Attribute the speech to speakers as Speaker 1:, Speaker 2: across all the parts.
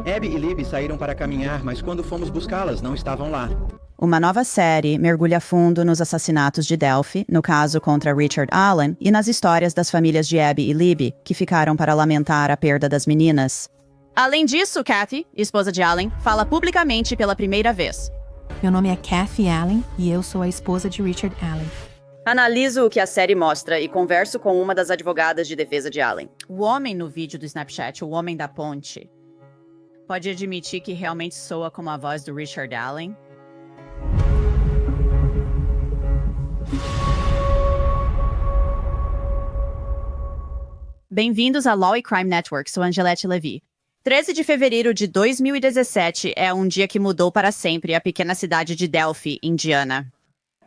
Speaker 1: Abby e Libby saíram para caminhar, mas quando fomos buscá-las, não estavam lá.
Speaker 2: Uma nova série mergulha fundo nos assassinatos de Delphi, no caso contra Richard Allen, e nas histórias das famílias de Abby e Libby, que ficaram para lamentar a perda das meninas. Além disso, Kathy, esposa de Allen, fala publicamente pela primeira vez.
Speaker 3: Meu nome é Kathy Allen e eu sou a esposa de Richard Allen.
Speaker 2: Analiso o que a série mostra e converso com uma das advogadas de defesa de Allen. O homem no vídeo do Snapchat, o homem da ponte, pode admitir que realmente soa como a voz do Richard Allen? Bem-vindos à Law e Crime Network, sou Angelette Levy. 13 de fevereiro de 2017 é um dia que mudou para sempre a pequena cidade de Delphi, Indiana.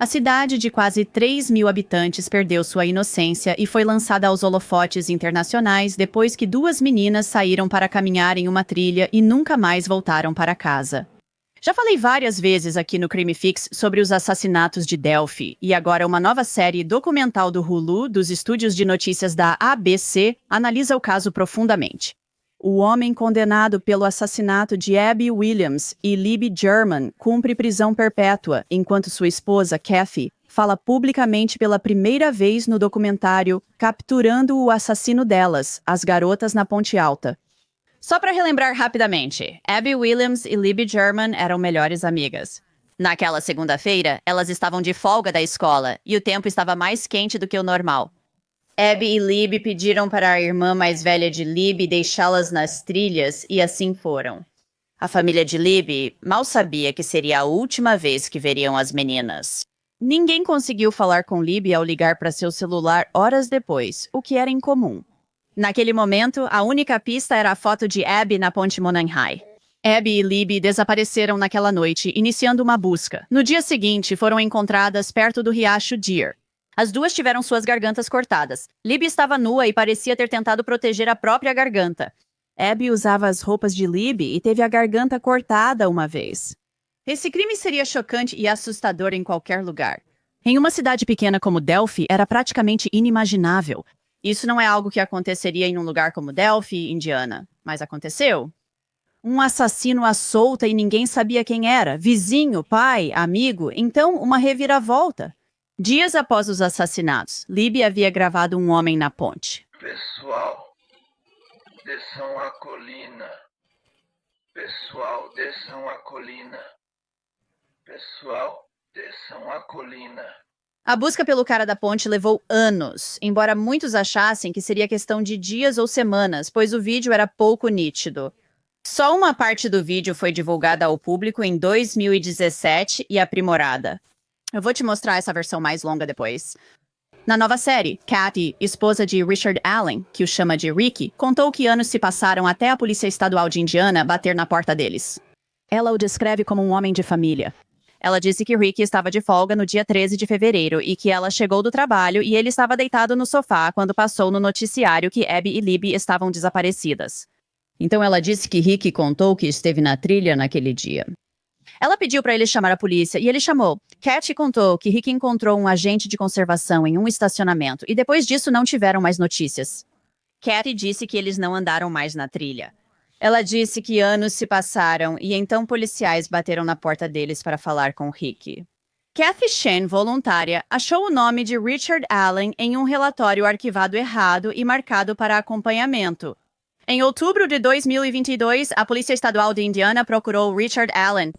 Speaker 2: A cidade de quase 3.000 habitantes perdeu sua inocência e foi lançada aos holofotes internacionais depois que duas meninas saíram para caminhar em uma trilha e nunca mais voltaram para casa. Já falei várias vezes aqui no Crime Fix sobre os assassinatos de Delphi, e agora uma nova série documental do Hulu, dos estúdios de notícias da ABC, analisa o caso profundamente. O homem condenado pelo assassinato de Abby Williams e Libby German cumpre prisão perpétua, enquanto sua esposa, Kathy, fala publicamente pela primeira vez no documentário Capturando o Assassino delas, As Garotas na Ponte Alta. Só para relembrar rapidamente, Abby Williams e Libby German eram melhores amigas. Naquela segunda-feira, elas estavam de folga da escola e o tempo estava mais quente do que o normal. Abby e Libby pediram para a irmã mais velha de Libby deixá-las nas trilhas e assim foram. A família de Libby mal sabia que seria a última vez que veriam as meninas. Ninguém conseguiu falar com Libby ao ligar para seu celular horas depois, o que era incomum. Naquele momento, a única pista era a foto de Abby na ponte Monon High. Abby e Libby desapareceram naquela noite, iniciando uma busca. No dia seguinte, foram encontradas perto do riacho Deer. As duas tiveram suas gargantas cortadas. Libby estava nua e parecia ter tentado proteger a própria garganta. Abby usava as roupas de Libby e teve a garganta cortada uma vez. Esse crime seria chocante e assustador em qualquer lugar. Em uma cidade pequena como Delphi, era praticamente inimaginável. Isso não é algo que aconteceria em um lugar como Delphi, Indiana. Mas aconteceu. Um assassino à solta e ninguém sabia quem era. Vizinho, pai, amigo. Então, uma reviravolta. Dias após os assassinatos, Libby havia gravado um homem na ponte.
Speaker 4: Pessoal, desçam a colina. Pessoal, desçam a colina. Pessoal, desçam a colina.
Speaker 2: A busca pelo cara da ponte levou anos, embora muitos achassem que seria questão de dias ou semanas, pois o vídeo era pouco nítido. Só uma parte do vídeo foi divulgada ao público em 2017 e aprimorada. Eu vou te mostrar essa versão mais longa depois. Na nova série, Kathy, esposa de Richard Allen, que o chama de Ricky, contou que anos se passaram até a Polícia Estadual de Indiana bater na porta deles. Ela o descreve como um homem de família. Ela disse que Ricky estava de folga no dia 13 de fevereiro e que ela chegou do trabalho e ele estava deitado no sofá quando passou no noticiário que Abby e Libby estavam desaparecidas. Então ela disse que Ricky contou que esteve na trilha naquele dia. Ela pediu para ele chamar a polícia e ele chamou. Kathy contou que Ricky encontrou um agente de conservação em um estacionamento e depois disso não tiveram mais notícias. Kathy disse que eles não andaram mais na trilha. Ela disse que anos se passaram e então policiais bateram na porta deles para falar com Ricky. Kathy Shen, voluntária, achou o nome de Richard Allen em um relatório arquivado errado e marcado para acompanhamento. Em outubro de 2022, a Polícia Estadual de Indiana procurou Richard Allen.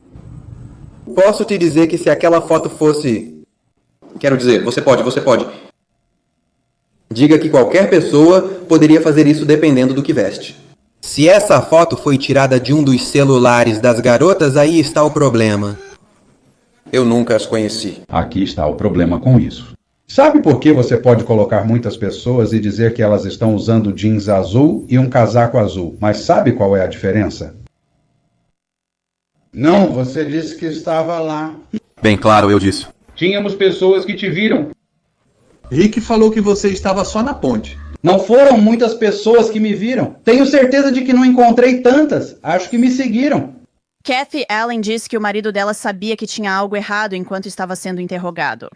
Speaker 1: Posso te dizer que se aquela foto fosse... Quero dizer, você pode. Diga que qualquer pessoa poderia fazer isso dependendo do que veste. Se essa foto foi tirada de um dos celulares das garotas, aí está o problema. Eu nunca as conheci.
Speaker 5: Aqui está o problema com isso. Sabe por que você pode colocar muitas pessoas e dizer que elas estão usando jeans azul e um casaco azul, mas sabe qual é a diferença?
Speaker 6: Não, você disse que estava lá.
Speaker 1: Bem claro, eu disse.
Speaker 5: Tínhamos pessoas que te viram.
Speaker 6: Rick falou que você estava só na ponte.
Speaker 7: Não foram muitas pessoas que me viram. Tenho certeza de que não encontrei tantas. Acho que me seguiram.
Speaker 2: Kathy Allen disse que o marido dela sabia que tinha algo errado enquanto estava sendo interrogado.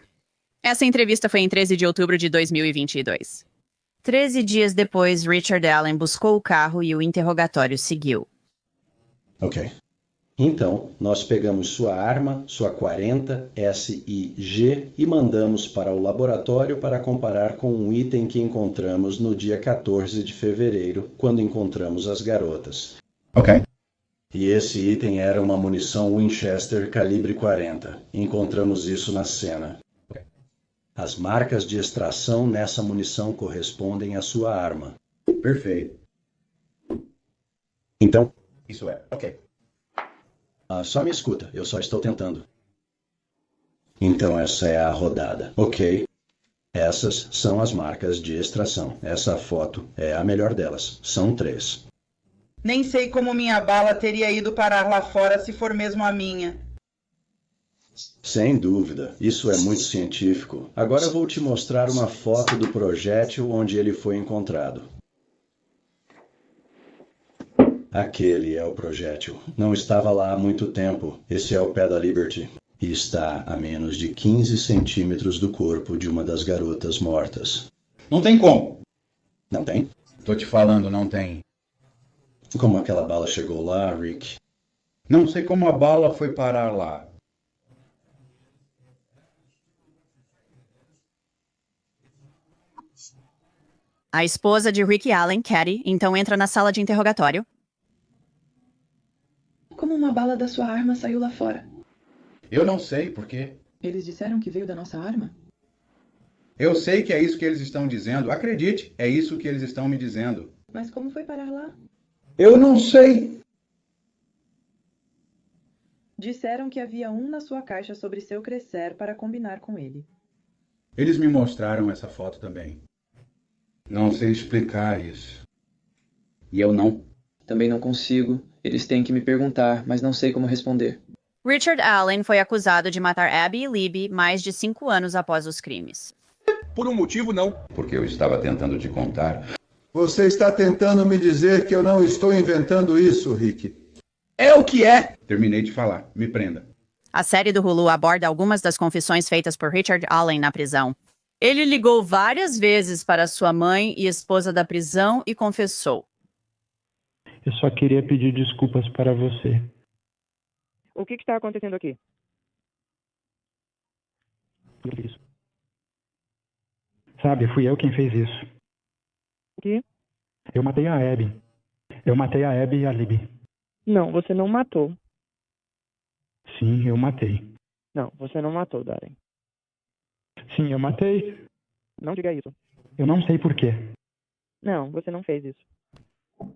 Speaker 2: Essa entrevista foi em 13 de outubro de 2022. 13 dias depois, Richard Allen buscou o carro e o interrogatório seguiu.
Speaker 8: Ok. Então, nós pegamos sua arma, sua 40 SIG e mandamos para o laboratório para comparar com um item que encontramos no dia 14 de fevereiro, quando encontramos as garotas.
Speaker 5: Ok.
Speaker 8: E esse item era uma munição Winchester calibre 40. Encontramos isso na cena. As marcas de extração nessa munição correspondem à sua arma.
Speaker 5: Perfeito.
Speaker 8: Então,
Speaker 5: Isso é. Ok.
Speaker 8: só me escuta, eu só estou tentando. Então essa é a rodada. Ok. Essas são as marcas de extração. Essa foto é a melhor delas. São 3.
Speaker 9: Nem sei como minha bala teria ido parar lá fora se for mesmo a minha.
Speaker 8: Sem dúvida, isso é muito científico. Agora vou te mostrar uma foto do projétil onde ele foi encontrado. Aquele é o projétil. Não estava lá há muito tempo. Esse é o pé da Liberty. E está a menos de 15 centímetros do corpo de uma das garotas mortas.
Speaker 5: Não tem como.
Speaker 8: Não tem?
Speaker 5: Tô te falando, não tem.
Speaker 8: Como aquela bala chegou lá, Rick?
Speaker 5: Não sei como a bala foi parar lá.
Speaker 2: A esposa de Rick Allen, Katie, então entra na sala de interrogatório.
Speaker 10: Como uma bala da sua arma saiu lá fora?
Speaker 5: Eu não sei por quê.
Speaker 10: Eles disseram que veio da nossa arma?
Speaker 5: Eu sei que é isso que eles estão dizendo. Acredite, é isso que eles estão me dizendo.
Speaker 10: Mas como foi parar lá?
Speaker 6: Eu não sei.
Speaker 10: Disseram que havia um na sua caixa sobre seu crescer para combinar com ele.
Speaker 5: Eles me mostraram essa foto também. Não sei explicar isso.
Speaker 11: E eu não. Também não consigo. Eles têm que me perguntar, mas não sei como responder.
Speaker 2: Richard Allen foi acusado de matar Abby e Libby mais de 5 anos após os crimes.
Speaker 6: Por um motivo, não.
Speaker 5: Porque eu estava tentando te contar.
Speaker 6: Você está tentando me dizer que eu não estou inventando isso, Rick.
Speaker 9: É o que é.
Speaker 5: Terminei de falar. Me prenda.
Speaker 2: A série do Hulu aborda algumas das confissões feitas por Richard Allen na prisão. Ele ligou várias vezes para sua mãe e esposa da prisão e confessou.
Speaker 12: Eu só queria pedir desculpas para você.
Speaker 13: O que está acontecendo aqui?
Speaker 12: Isso. Sabe, fui eu quem fez isso.
Speaker 13: O quê?
Speaker 12: Eu matei a Abby. Eu matei a Abby e a Libby.
Speaker 13: Não, você não matou.
Speaker 12: Sim, eu matei.
Speaker 13: Não, você não matou, Darren.
Speaker 12: Sim, eu matei.
Speaker 13: Não diga isso.
Speaker 12: Eu não sei por quê.
Speaker 13: Não, você não fez isso.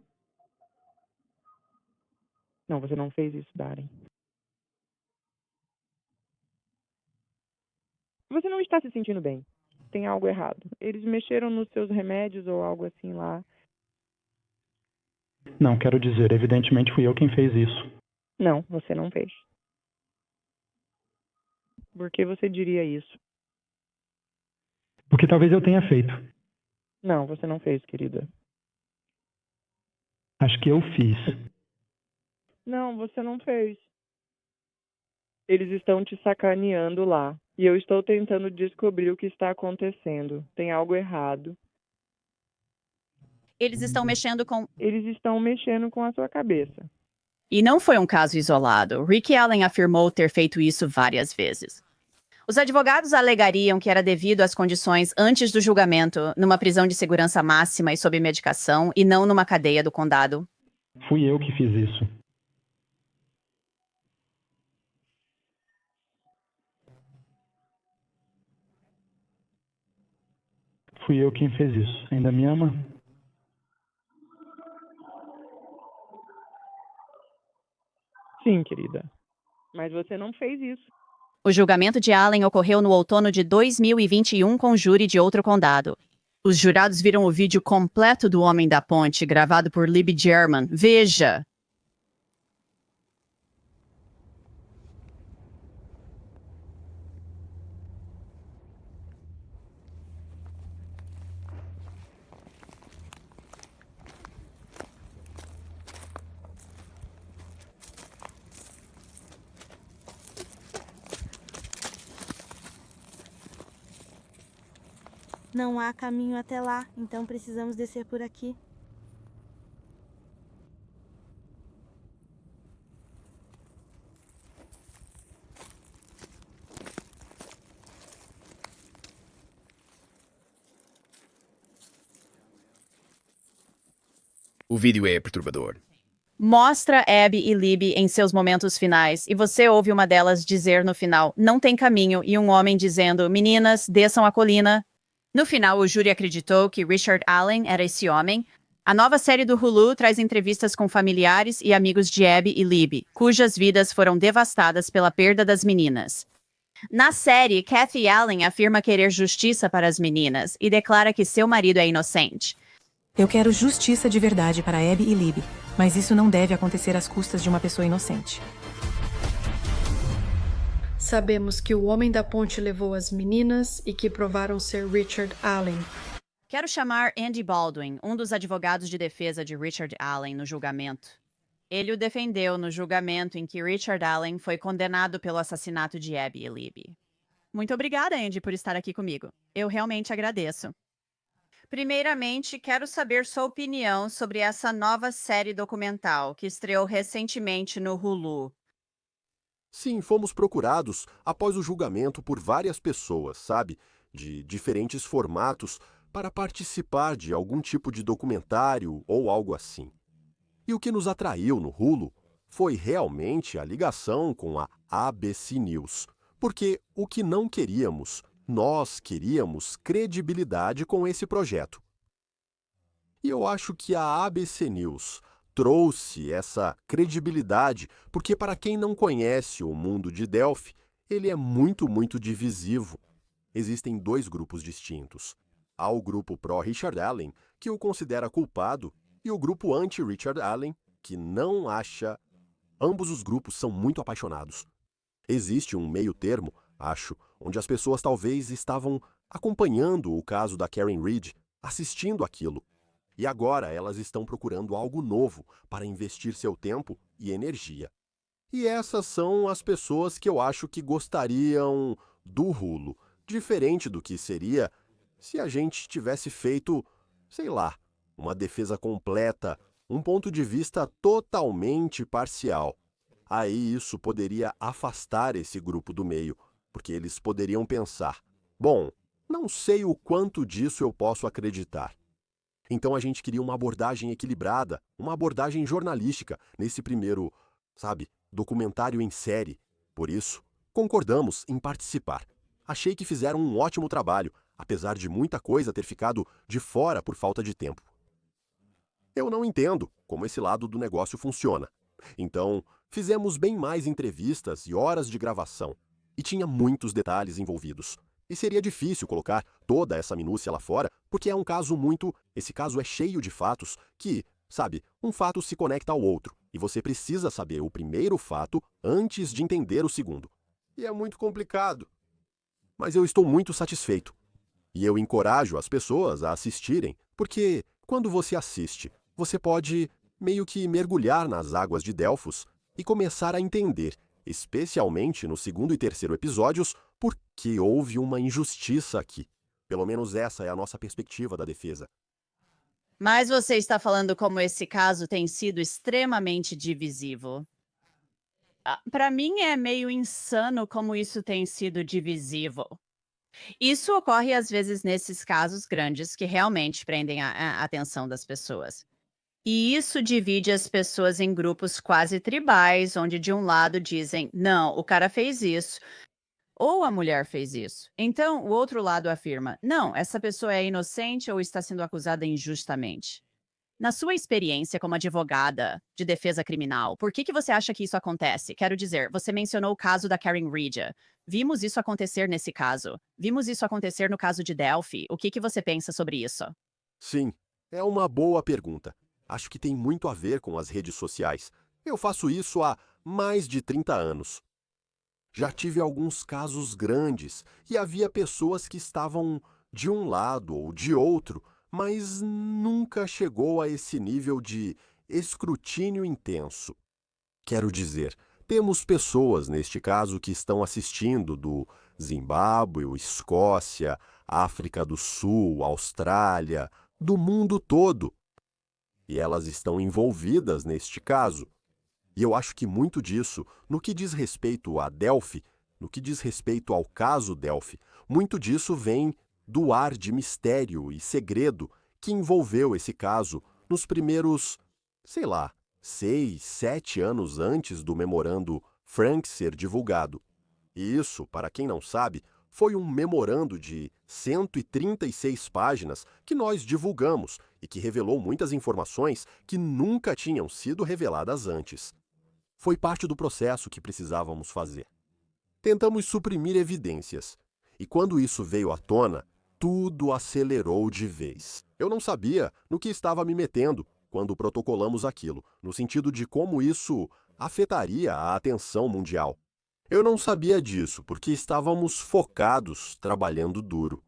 Speaker 13: Não, você não fez isso, Darren. Você não está se sentindo bem. Tem algo errado. Eles mexeram nos seus remédios ou algo assim lá.
Speaker 12: Não, quero dizer, evidentemente fui eu quem fez isso.
Speaker 13: Não, você não fez. Por que você diria isso?
Speaker 12: Porque talvez eu tenha feito.
Speaker 13: Não, você não fez, querida.
Speaker 12: Acho que eu fiz.
Speaker 13: Não, você não fez. Eles estão te sacaneando lá. E eu estou tentando descobrir o que está acontecendo. Tem algo errado.
Speaker 2: Eles estão mexendo com...
Speaker 13: Eles estão mexendo com a sua cabeça.
Speaker 2: E não foi um caso isolado. Rick Allen afirmou ter feito isso várias vezes. Os advogados alegariam que era devido às condições antes do julgamento, numa prisão de segurança máxima e sob medicação, e não numa cadeia do condado.
Speaker 12: Fui eu que fiz isso. Fui eu quem fez isso. Ainda me ama?
Speaker 13: Sim, querida. Mas você não fez isso.
Speaker 2: O julgamento de Allen ocorreu no outono de 2021 com júri de outro condado. Os jurados viram o vídeo completo do Homem da Ponte, gravado por Libby German. Veja!
Speaker 14: Não há caminho até lá, então precisamos descer por aqui.
Speaker 15: O vídeo é perturbador.
Speaker 2: Mostra Abby e Libby em seus momentos finais, e você ouve uma delas dizer no final, não tem caminho, e um homem dizendo, meninas, desçam a colina. No final, o júri acreditou que Richard Allen era esse homem. A nova série do Hulu traz entrevistas com familiares e amigos de Abby e Libby, cujas vidas foram devastadas pela perda das meninas. Na série, Kathy Allen afirma querer justiça para as meninas e declara que seu marido é inocente.
Speaker 3: Eu quero justiça de verdade para Abby e Libby, mas isso não deve acontecer às custas de uma pessoa inocente.
Speaker 16: Sabemos que o homem da ponte levou as meninas e que provaram ser Richard Allen.
Speaker 2: Quero chamar Andy Baldwin, um dos advogados de defesa de Richard Allen, no julgamento. Ele o defendeu no julgamento em que Richard Allen foi condenado pelo assassinato de Abby e Libby. Muito obrigada, Andy, por estar aqui comigo. Eu realmente agradeço. Primeiramente, quero saber sua opinião sobre essa nova série documental que estreou recentemente no Hulu.
Speaker 17: Sim, fomos procurados após o julgamento por várias pessoas, sabe? De diferentes formatos para participar de algum tipo de documentário ou algo assim. E o que nos atraiu no Hulu foi realmente a ligação com a ABC News. Porque o que não queríamos, nós queríamos credibilidade com esse projeto. E eu acho que a ABC News trouxe essa credibilidade, porque para quem não conhece o mundo de Delphi, ele é muito divisivo. Existem dois grupos distintos. Há o grupo pró-Richard Allen, que o considera culpado, e o grupo anti-Richard Allen, que não acha. Ambos os grupos são muito apaixonados. Existe um meio termo, acho, onde as pessoas talvez estavam acompanhando o caso da Karen Read, assistindo aquilo. E agora elas estão procurando algo novo para investir seu tempo e energia. E essas são as pessoas que eu acho que gostariam do Hulu, diferente do que seria se a gente tivesse feito, sei lá, uma defesa completa, um ponto de vista totalmente parcial. Aí isso poderia afastar esse grupo do meio, porque eles poderiam pensar, bom, não sei o quanto disso eu posso acreditar. Então a gente queria uma abordagem equilibrada, uma abordagem jornalística nesse primeiro, documentário em série. Por isso, concordamos em participar. Achei que fizeram um ótimo trabalho, apesar de muita coisa ter ficado de fora por falta de tempo. Eu não entendo como esse lado do negócio funciona. Então, fizemos bem mais entrevistas e horas de gravação. E tinha muitos detalhes envolvidos. E seria difícil colocar toda essa minúcia lá fora, porque é um caso Esse caso é cheio de fatos que, um fato se conecta ao outro. E você precisa saber o primeiro fato antes de entender o segundo. E é muito complicado. Mas eu estou muito satisfeito. E eu encorajo as pessoas a assistirem, porque quando você assiste, você pode meio que mergulhar nas águas de Delfos e começar a entender, especialmente no segundo e terceiro episódios, por que houve uma injustiça aqui. Pelo menos essa é a nossa perspectiva da defesa.
Speaker 2: Mas você está falando como esse caso tem sido extremamente divisivo. Para mim é meio insano como isso tem sido divisivo. Isso ocorre às vezes nesses casos grandes que realmente prendem a atenção das pessoas. E isso divide as pessoas em grupos quase tribais, onde de um lado dizem, não, o cara fez isso, ou a mulher fez isso. Então, o outro lado afirma, não, essa pessoa é inocente ou está sendo acusada injustamente. Na sua experiência como advogada de defesa criminal, por que você acha que isso acontece? Quero dizer, você mencionou o caso da Karen Read. Vimos isso acontecer nesse caso. Vimos isso acontecer no caso de Delphi. O que você pensa sobre isso?
Speaker 17: Sim, é uma boa pergunta. Acho que tem muito a ver com as redes sociais. Eu faço isso há mais de 30 anos. Já tive alguns casos grandes e havia pessoas que estavam de um lado ou de outro, mas nunca chegou a esse nível de escrutínio intenso. Quero dizer, temos pessoas neste caso que estão assistindo do Zimbábue, Escócia, África do Sul, Austrália, do mundo todo. E elas estão envolvidas neste caso. E eu acho que muito disso, no que diz respeito a Delphi, no que diz respeito ao caso Delphi, muito disso vem do ar de mistério e segredo que envolveu esse caso nos primeiros, sei lá, 6, 7 anos antes do memorando Frank ser divulgado. E isso, para quem não sabe, foi um memorando de 136 páginas que nós divulgamos e que revelou muitas informações que nunca tinham sido reveladas antes. Foi parte do processo que precisávamos fazer. Tentamos suprimir evidências, e quando isso veio à tona, tudo acelerou de vez. Eu não sabia no que estava me metendo quando protocolamos aquilo, no sentido de como isso afetaria a atenção mundial. Eu não sabia disso, porque estávamos focados, trabalhando duro.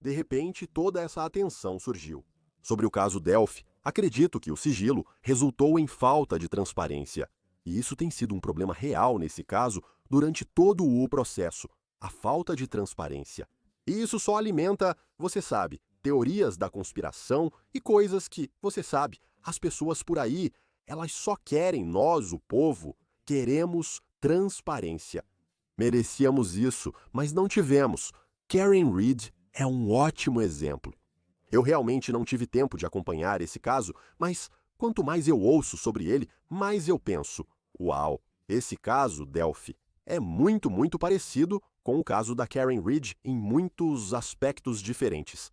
Speaker 17: De repente, toda essa atenção surgiu. Sobre o caso Delphi, acredito que o sigilo resultou em falta de transparência. E isso tem sido um problema real nesse caso durante todo o processo, a falta de transparência. E isso só alimenta, você sabe, teorias da conspiração e coisas que, você sabe, as pessoas por aí, elas só querem, nós, o povo, queremos transparência. Merecíamos isso, mas não tivemos. Karen Read é um ótimo exemplo. Eu realmente não tive tempo de acompanhar esse caso, mas quanto mais eu ouço sobre ele, mais eu penso, uau, esse caso, Delphi, é muito, muito parecido com o caso da Karen Read em muitos aspectos diferentes.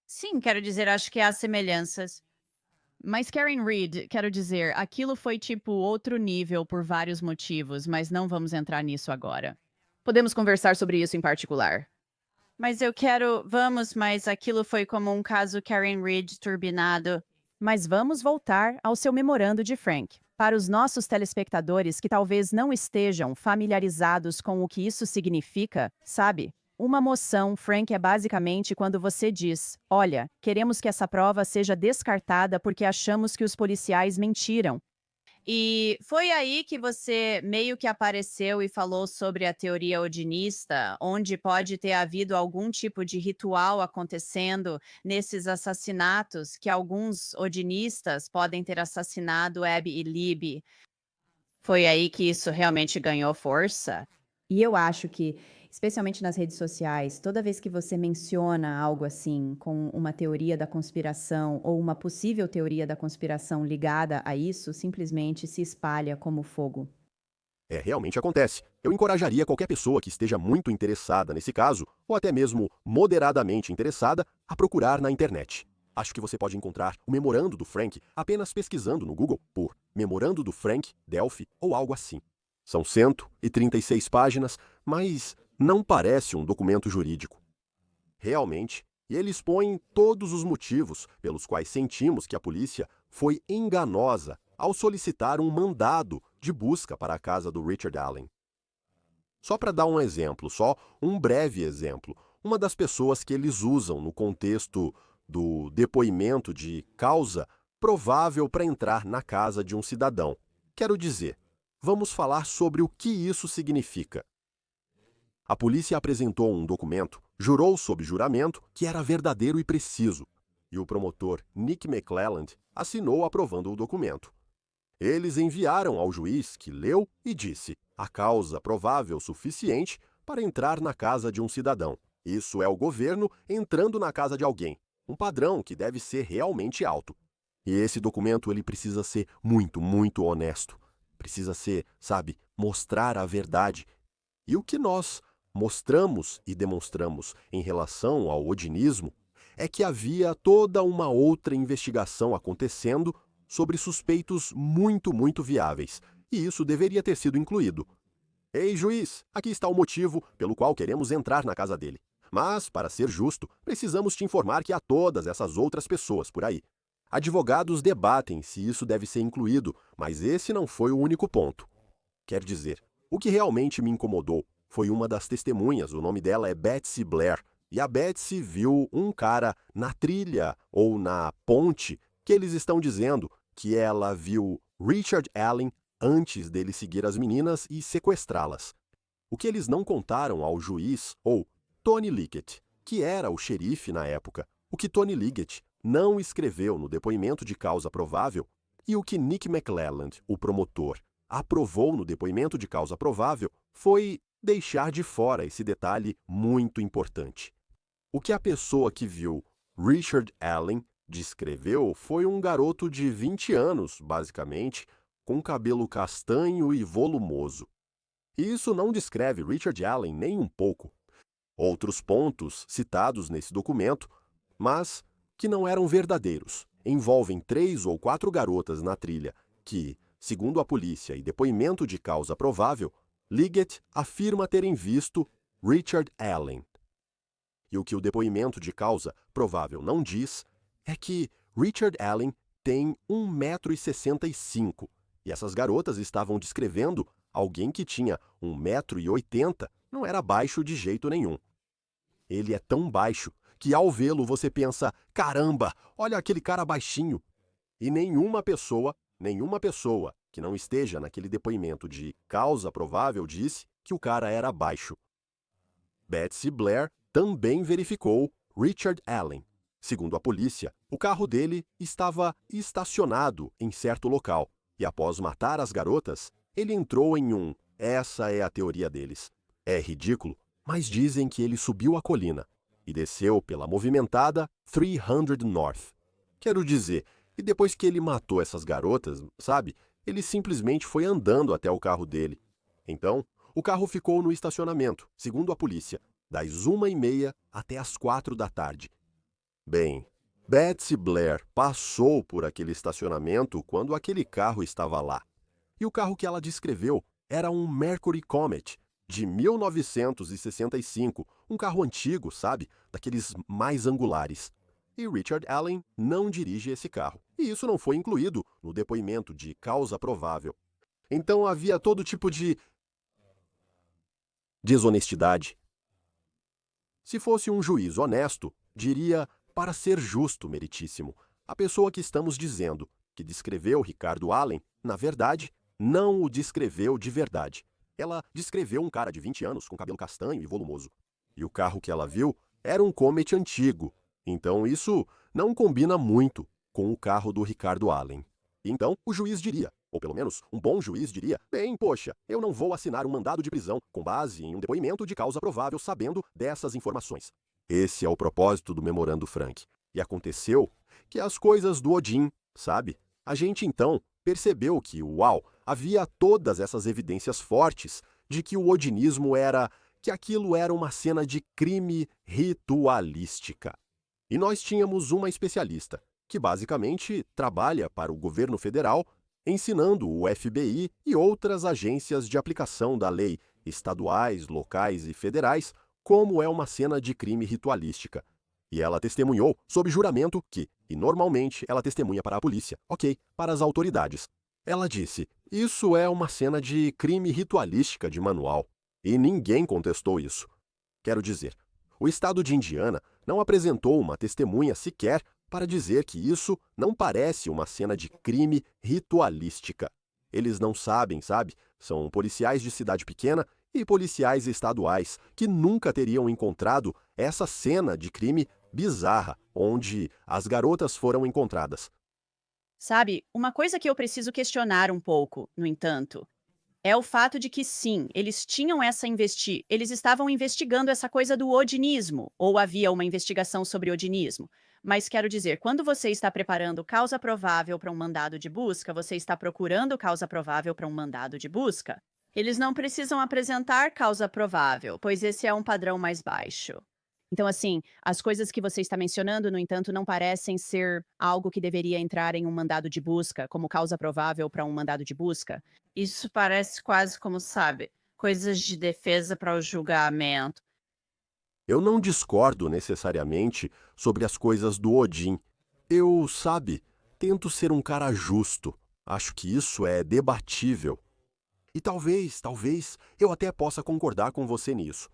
Speaker 2: Sim, quero dizer, acho que há semelhanças. Mas Karen Read, quero dizer, aquilo foi tipo outro nível por vários motivos, mas não vamos entrar nisso agora. Podemos conversar sobre isso em particular. Mas mas aquilo foi como um caso Karen Read turbinado. Mas vamos voltar ao seu memorando de Frank. Para os nossos telespectadores que talvez não estejam familiarizados com o que isso significa, sabe? Uma moção, Frank, é basicamente quando você diz, olha, queremos que essa prova seja descartada porque achamos que os policiais mentiram. E foi aí que você meio que apareceu e falou sobre a teoria odinista, onde pode ter havido algum tipo de ritual acontecendo nesses assassinatos, que alguns odinistas podem ter assassinado Abby e Libby. Foi aí que isso realmente ganhou força?
Speaker 15: E eu acho que, especialmente nas redes sociais, toda vez que você menciona algo assim, com uma teoria da conspiração ou uma possível teoria da conspiração ligada a isso, simplesmente se espalha como fogo.
Speaker 17: Realmente acontece. Eu encorajaria qualquer pessoa que esteja muito interessada nesse caso, ou até mesmo moderadamente interessada, a procurar na internet. Acho que você pode encontrar o memorando do Frank apenas pesquisando no Google por memorando do Frank, Delphi ou algo assim. São 136 páginas, mas não parece um documento jurídico. Realmente, e ele expõe todos os motivos pelos quais sentimos que a polícia foi enganosa ao solicitar um mandado de busca para a casa do Richard Allen. Só para dar um exemplo, só um breve exemplo, uma das pessoas que eles usam no contexto do depoimento de causa provável para entrar na casa de um cidadão. Quero dizer, vamos falar sobre o que isso significa. A polícia apresentou um documento, jurou sob juramento que era verdadeiro e preciso, e o promotor Nick McClelland assinou aprovando o documento. Eles enviaram ao juiz, que leu e disse: a causa provável suficiente para entrar na casa de um cidadão. Isso é o governo entrando na casa de alguém, um padrão que deve ser realmente alto. E esse documento ele precisa ser muito, muito honesto. Precisa ser, sabe, mostrar a verdade. E o que nós mostramos e demonstramos em relação ao odinismo é que havia toda uma outra investigação acontecendo sobre suspeitos muito, muito viáveis. E isso deveria ter sido incluído. Ei, juiz, aqui está o motivo pelo qual queremos entrar na casa dele. Mas, para ser justo, precisamos te informar que há todas essas outras pessoas por aí. Advogados debatem se isso deve ser incluído, mas esse não foi o único ponto. Quer dizer, o que realmente me incomodou foi uma das testemunhas, o nome dela é Betsy Blair, e a Betsy viu um cara na trilha ou na ponte que eles estão dizendo que ela viu Richard Allen antes dele seguir as meninas e sequestrá-las. O que eles não contaram ao juiz, ou Tony Liggett, que era o xerife na época, o que Tony Liggett não escreveu no depoimento de causa provável e o que Nick McClelland, o promotor, aprovou no depoimento de causa provável foi deixar de fora esse detalhe muito importante. O que a pessoa que viu Richard Allen descreveu foi um garoto de 20 anos, basicamente, com cabelo castanho e volumoso. E isso não descreve Richard Allen nem um pouco. Outros pontos citados nesse documento, mas que não eram verdadeiros, envolvem 3 ou 4 garotas na trilha que, segundo a polícia e depoimento de causa provável, Liggett afirma terem visto Richard Allen. E o que o depoimento de causa provável não diz é que Richard Allen tem 1,65 m e essas garotas estavam descrevendo alguém que tinha 1,80 m, não era baixo de jeito nenhum. Ele é tão baixo que ao vê-lo você pensa, caramba, olha aquele cara baixinho. E nenhuma pessoa que não esteja naquele depoimento de causa provável disse que o cara era baixo. Betsy Blair também verificou Richard Allen. Segundo a polícia, o carro dele estava estacionado em certo local e após matar as garotas, ele entrou em um... Essa é a teoria deles. É ridículo, mas dizem que ele subiu a colina e desceu pela movimentada 300 North. Quero dizer, e depois que ele matou essas garotas, sabe, ele simplesmente foi andando até o carro dele. Então, o carro ficou no estacionamento, segundo a polícia, das 1h30 até as 4 da tarde. Bem, Betsy Blair passou por aquele estacionamento quando aquele carro estava lá. E o carro que ela descreveu era um Mercury Comet de 1965, um carro antigo, sabe, daqueles mais angulares. E Richard Allen não dirige esse carro. E isso não foi incluído no depoimento de causa provável. Então havia todo tipo de desonestidade. Se fosse um juiz honesto, diria, para ser justo, meritíssimo, a pessoa que estamos dizendo que descreveu Ricardo Allen, na verdade, não o descreveu de verdade. Ela descreveu um cara de 20 anos com cabelo castanho e volumoso. E o carro que ela viu era um Comet antigo. Então isso não combina muito com o carro do Ricardo Allen. Então o juiz diria, ou pelo menos um bom juiz diria, bem, poxa, eu não vou assinar um mandado de prisão com base em um depoimento de causa provável sabendo dessas informações. Esse é o propósito do memorando Frank. E aconteceu que as coisas do Odin, sabe? A gente então percebeu que, uau, havia todas essas evidências fortes de que o odinismo que aquilo era uma cena de crime ritualística. E nós tínhamos uma especialista, que basicamente trabalha para o governo federal, ensinando o FBI e outras agências de aplicação da lei, estaduais, locais e federais, como é uma cena de crime ritualística. E ela testemunhou sob juramento que, e normalmente ela testemunha para a polícia, ok, para as autoridades. Ela disse, isso é uma cena de crime ritualística de manual. E ninguém contestou isso. Quero dizer, o estado de Indiana não apresentou uma testemunha sequer para dizer que isso não parece uma cena de crime ritualística. Eles não sabem, sabe? São policiais de cidade pequena e policiais estaduais que nunca teriam encontrado essa cena de crime bizarra, onde as garotas foram encontradas.
Speaker 2: Sabe, uma coisa que eu preciso questionar um pouco, no entanto, é o fato de que sim, eles estavam investigando essa coisa do odinismo, ou havia uma investigação sobre odinismo. Mas quero dizer, quando você está preparando causa provável para um mandado de busca, você está procurando causa provável para um mandado de busca. Eles não precisam apresentar causa provável, pois esse é um padrão mais baixo. Então, assim, as coisas que você está mencionando, no entanto, não parecem ser algo que deveria entrar em um mandado de busca, como causa provável para um mandado de busca. Isso parece quase como, sabe, coisas de defesa para o julgamento.
Speaker 17: Eu não discordo necessariamente sobre as coisas do Odin. Eu, sabe, tento ser um cara justo. Acho que isso é debatível. E talvez eu até possa concordar com você nisso.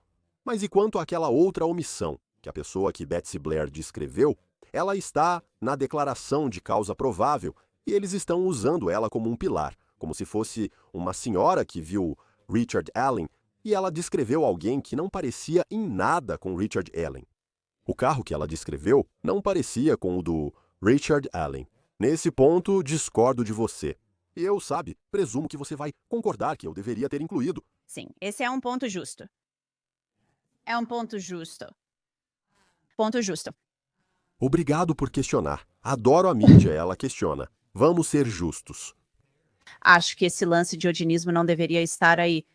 Speaker 17: Mas e quanto àquela outra omissão, que a pessoa que Betsy Blair descreveu, ela está na declaração de causa provável e eles estão usando ela como um pilar, como se fosse uma senhora que viu Richard Allen e ela descreveu alguém que não parecia em nada com Richard Allen. O carro que ela descreveu não parecia com o do Richard Allen. Nesse ponto, discordo de você. E eu, sabe, presumo que você vai concordar que eu deveria ter incluído.
Speaker 2: Sim, esse é um ponto justo. É um ponto justo. Ponto justo.
Speaker 17: Obrigado por questionar. Adoro a mídia, ela questiona. Vamos ser justos.
Speaker 2: Acho que esse lance de odinismo não deveria estar aí.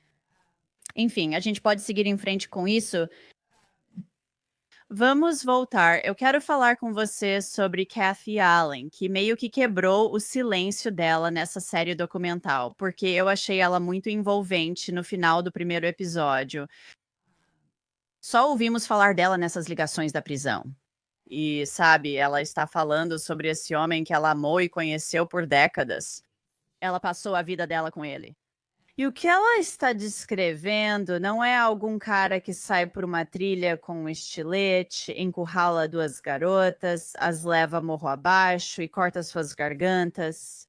Speaker 2: Enfim, a gente pode seguir em frente com isso. Vamos voltar. Eu quero falar com você sobre Kathy Allen, que meio que quebrou o silêncio dela nessa série documental, porque eu achei ela muito envolvente no final do primeiro episódio. Só ouvimos falar dela nessas ligações da prisão. E, sabe, ela está falando sobre esse homem que ela amou e conheceu por décadas. Ela passou a vida dela com ele. E o que ela está descrevendo não é algum cara que sai por uma trilha com um estilete, encurrala duas garotas, as leva morro abaixo e corta suas gargantas.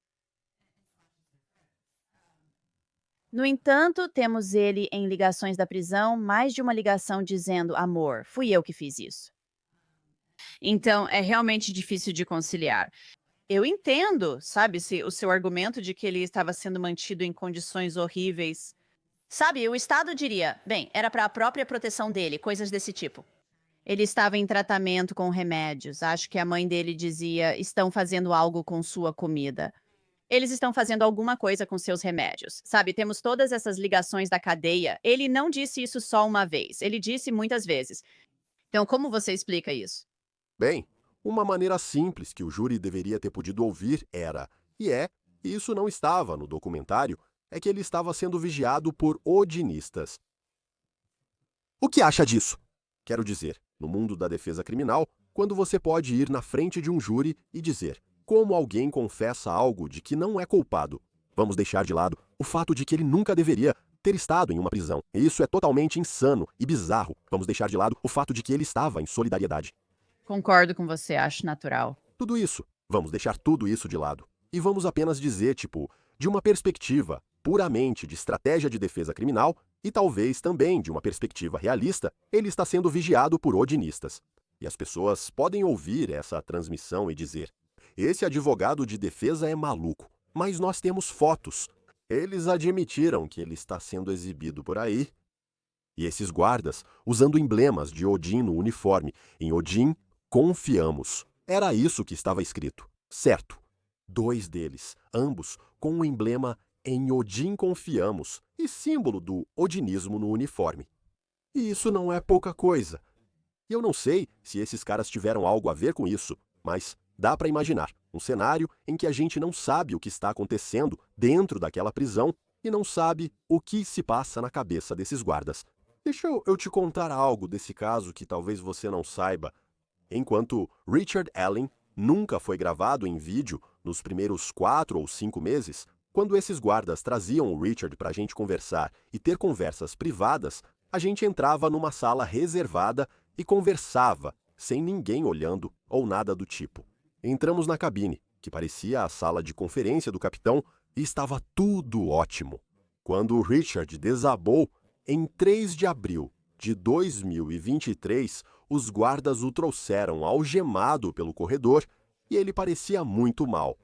Speaker 2: No entanto, temos ele em ligações da prisão, mais de uma ligação dizendo: amor, fui eu que fiz isso. Então, é realmente difícil de conciliar. Eu entendo, sabe, o seu argumento de que ele estava sendo mantido em condições horríveis. Sabe, o Estado diria, bem, era para a própria proteção dele, coisas desse tipo. Ele estava em tratamento com remédios. Acho que a mãe dele dizia, estão fazendo algo com sua comida. Eles estão fazendo alguma coisa com seus remédios. Sabe, temos todas essas ligações da cadeia. Ele não disse isso só uma vez, ele disse muitas vezes. Então, como você explica isso?
Speaker 17: Bem, uma maneira simples que o júri deveria ter podido ouvir era, e isso não estava no documentário, é que ele estava sendo vigiado por odinistas. O que acha disso? Quero dizer, no mundo da defesa criminal, quando você pode ir na frente de um júri e dizer como alguém confessa algo de que não é culpado. Vamos deixar de lado o fato de que ele nunca deveria ter estado em uma prisão. Isso é totalmente insano e bizarro. Vamos deixar de lado o fato de que ele estava em solidariedade.
Speaker 2: Concordo com você, acho natural.
Speaker 17: Tudo isso. Vamos deixar tudo isso de lado. E vamos apenas dizer, de uma perspectiva puramente de estratégia de defesa criminal e talvez também de uma perspectiva realista, ele está sendo vigiado por odinistas. E as pessoas podem ouvir essa transmissão e dizer, esse advogado de defesa é maluco, mas nós temos fotos. Eles admitiram que ele está sendo exibido por aí. E esses guardas, usando emblemas de Odin no uniforme, em Odin, confiamos. Era isso que estava escrito. Certo. 2 deles, ambos com o emblema em Odin confiamos e símbolo do odinismo no uniforme. E isso não é pouca coisa. E eu não sei se esses caras tiveram algo a ver com isso, mas dá para imaginar um cenário em que a gente não sabe o que está acontecendo dentro daquela prisão e não sabe o que se passa na cabeça desses guardas. Deixa eu te contar algo desse caso que talvez você não saiba. Enquanto Richard Allen nunca foi gravado em vídeo nos primeiros 4 ou 5 meses, quando esses guardas traziam o Richard para a gente conversar e ter conversas privadas, a gente entrava numa sala reservada e conversava, sem ninguém olhando ou nada do tipo. Entramos na cabine, que parecia a sala de conferência do capitão, e estava tudo ótimo. Quando o Richard desabou, em 3 de abril de 2023, os guardas o trouxeram algemado pelo corredor e ele parecia muito mal.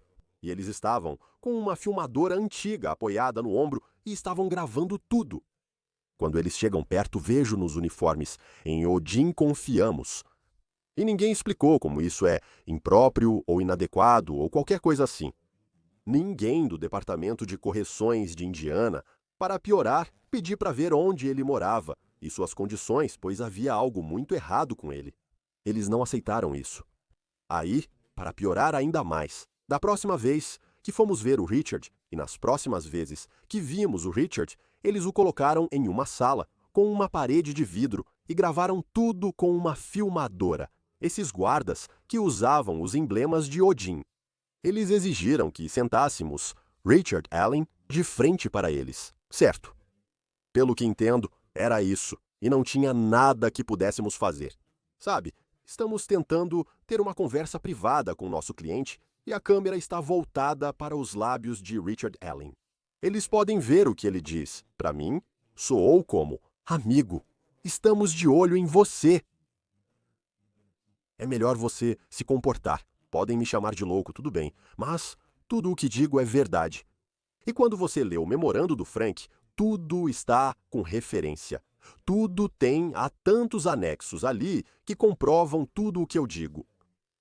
Speaker 17: E eles estavam com uma filmadora antiga apoiada no ombro e estavam gravando tudo. Quando eles chegam perto, vejo nos uniformes, em Odin confiamos. E ninguém explicou como isso é impróprio ou inadequado ou qualquer coisa assim. Ninguém do Departamento de Correções de Indiana, para piorar, pedi para ver onde ele morava e suas condições, pois havia algo muito errado com ele. Eles não aceitaram isso. Aí, para piorar ainda mais, da próxima vez que fomos ver o Richard, e nas próximas vezes que vimos o Richard, eles o colocaram em uma sala com uma parede de vidro e gravaram tudo com uma filmadora. Esses guardas que usavam os emblemas de Odin. Eles exigiram que sentássemos Richard Allen de frente para eles, certo? Pelo que entendo, era isso, e não tinha nada que pudéssemos fazer. Sabe, estamos tentando ter uma conversa privada com o nosso cliente e a câmera está voltada para os lábios de Richard Allen. Eles podem ver o que ele diz. Para mim, soou como, amigo, estamos de olho em você. É melhor você se comportar. Podem me chamar de louco, tudo bem, mas tudo o que digo é verdade. E quando você lê o memorando do Frank, tudo está com referência. Tudo tem há tantos anexos ali que comprovam tudo o que eu digo.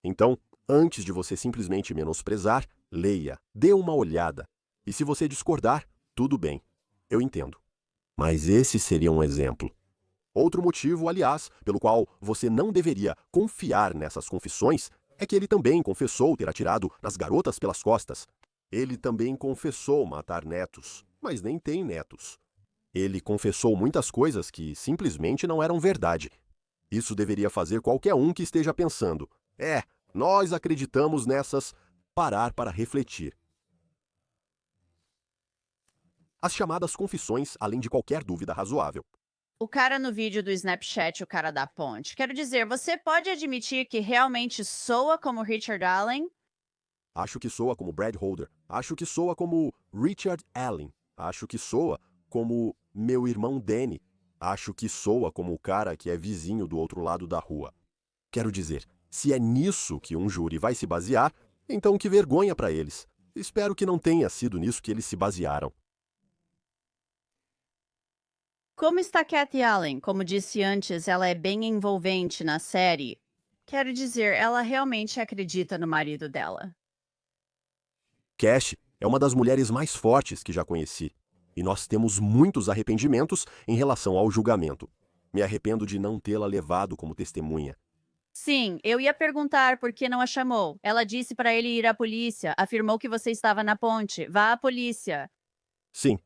Speaker 17: Então, Antes de você simplesmente menosprezar, leia, dê uma olhada. E se você discordar, tudo bem, eu entendo. Mas esse seria um exemplo. Outro motivo, aliás, pelo qual você não deveria confiar nessas confissões é que ele também confessou ter atirado nas garotas pelas costas. Ele também confessou matar netos, mas nem tem netos. Ele confessou muitas coisas que simplesmente não eram verdade. Isso deveria fazer qualquer um que esteja pensando: nós acreditamos nessas, parar para refletir. As chamadas confissões, além de qualquer dúvida razoável.
Speaker 2: O cara no vídeo do Snapchat, o cara da ponte. Quero dizer, você pode admitir que realmente soa como Richard Allen?
Speaker 17: Acho que soa como Brad Holder. Acho que soa como Richard Allen. Acho que soa como meu irmão Danny. Acho que soa como o cara que é vizinho do outro lado da rua. Quero dizer, se é nisso que um júri vai se basear, então que vergonha para eles. Espero que não tenha sido nisso que eles se basearam.
Speaker 2: Como está Kathy Allen? Como disse antes, ela é bem envolvente na série. Quero dizer, ela realmente acredita no marido dela.
Speaker 17: Cash é uma das mulheres mais fortes que já conheci. E nós temos muitos arrependimentos em relação ao julgamento. Me arrependo de não tê-la levado como testemunha.
Speaker 2: Sim, eu ia perguntar por que não a chamou. Ela disse para ele ir à polícia. Afirmou que você estava na ponte. Vá à polícia.
Speaker 17: Sim.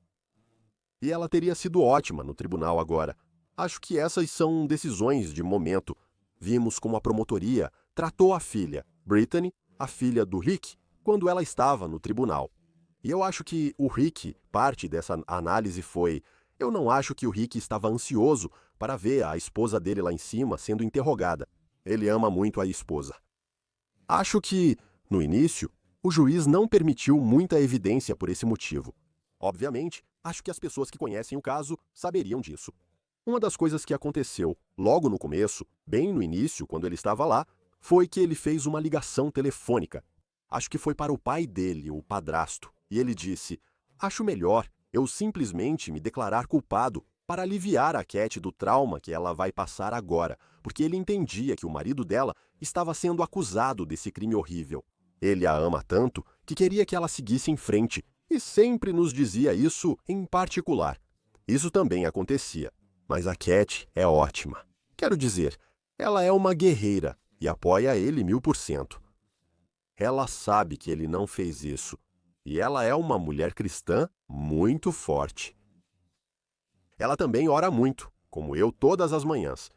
Speaker 17: E ela teria sido ótima no tribunal agora. Acho que essas são decisões de momento. Vimos como a promotoria tratou a filha, Brittany, a filha do Rick, quando ela estava no tribunal. E eu acho que o Rick, parte dessa análise foi: eu não acho que o Rick estava ansioso para ver a esposa dele lá em cima sendo interrogada. Ele ama muito a esposa. Acho que, no início, o juiz não permitiu muita evidência por esse motivo. Obviamente, acho que as pessoas que conhecem o caso saberiam disso. Uma das coisas que aconteceu logo no começo, bem no início, quando ele estava lá, foi que ele fez uma ligação telefônica. Acho que foi para o pai dele, o padrasto. E ele disse: acho melhor eu simplesmente me declarar culpado para aliviar a Cat do trauma que ela vai passar agora, porque ele entendia que o marido dela estava sendo acusado desse crime horrível. Ele a ama tanto que queria que ela seguisse em frente, e sempre nos dizia isso em particular. Isso também acontecia, mas a Cat é ótima. Quero dizer, ela é uma guerreira e apoia ele 1000%. Ela sabe que ele não fez isso. E ela é uma mulher cristã muito forte. Ela também ora muito, como eu todas as manhãs.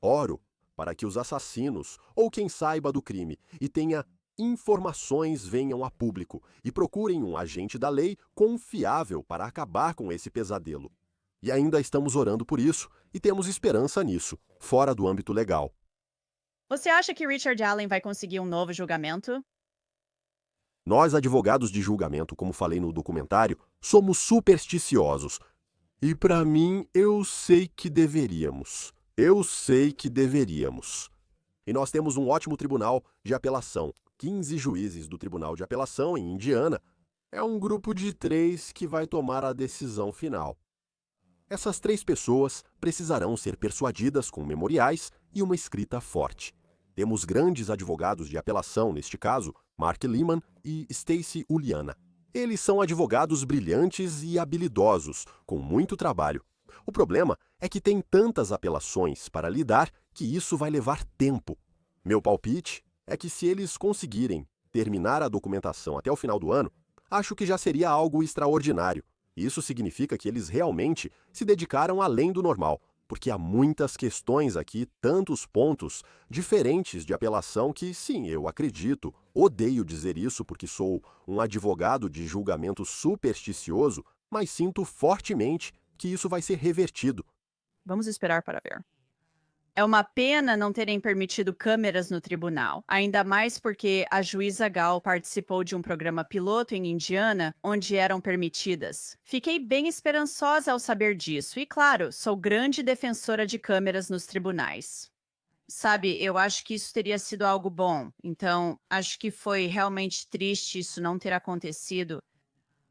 Speaker 17: Oro para que os assassinos, ou quem saiba do crime e tenha informações, venham a público e procurem um agente da lei confiável para acabar com esse pesadelo. E ainda estamos orando por isso e temos esperança nisso, fora do âmbito legal.
Speaker 2: Você acha que Richard Allen vai conseguir um novo julgamento?
Speaker 17: Nós, advogados de julgamento, como falei no documentário, somos supersticiosos. E para mim, eu sei que deveríamos. Eu sei que deveríamos. E nós temos um ótimo tribunal de apelação. 15 juízes do Tribunal de Apelação em Indiana. É um grupo de 3 que vai tomar a decisão final. Essas 3 pessoas precisarão ser persuadidas com memoriais e uma escrita forte. Temos grandes advogados de apelação neste caso, Mark Lehman e Stacey Uliana. Eles são advogados brilhantes e habilidosos, com muito trabalho. O problema é que tem tantas apelações para lidar que isso vai levar tempo. Meu palpite é que se eles conseguirem terminar a documentação até o final do ano, acho que já seria algo extraordinário. Isso significa que eles realmente se dedicaram além do normal, porque há muitas questões aqui, tantos pontos diferentes de apelação que, sim, eu acredito, odeio dizer isso porque sou um advogado de julgamento supersticioso, mas sinto fortemente que isso vai ser revertido.
Speaker 2: Vamos esperar para ver. É uma pena não terem permitido câmeras no tribunal, ainda mais porque a juíza Gal participou de um programa piloto em Indiana onde eram permitidas. Fiquei bem esperançosa ao saber disso e, claro, sou grande defensora de câmeras nos tribunais. Sabe, eu acho que isso teria sido algo bom, então acho que foi realmente triste isso não ter acontecido.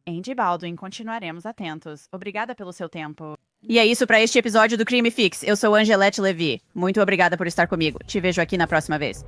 Speaker 2: Andy Baldwin, continuaremos atentos. Obrigada pelo seu tempo. E é isso para este episódio do Crime Fix. Eu sou Angelette Levy. Muito obrigada por estar comigo. Te vejo aqui na próxima vez.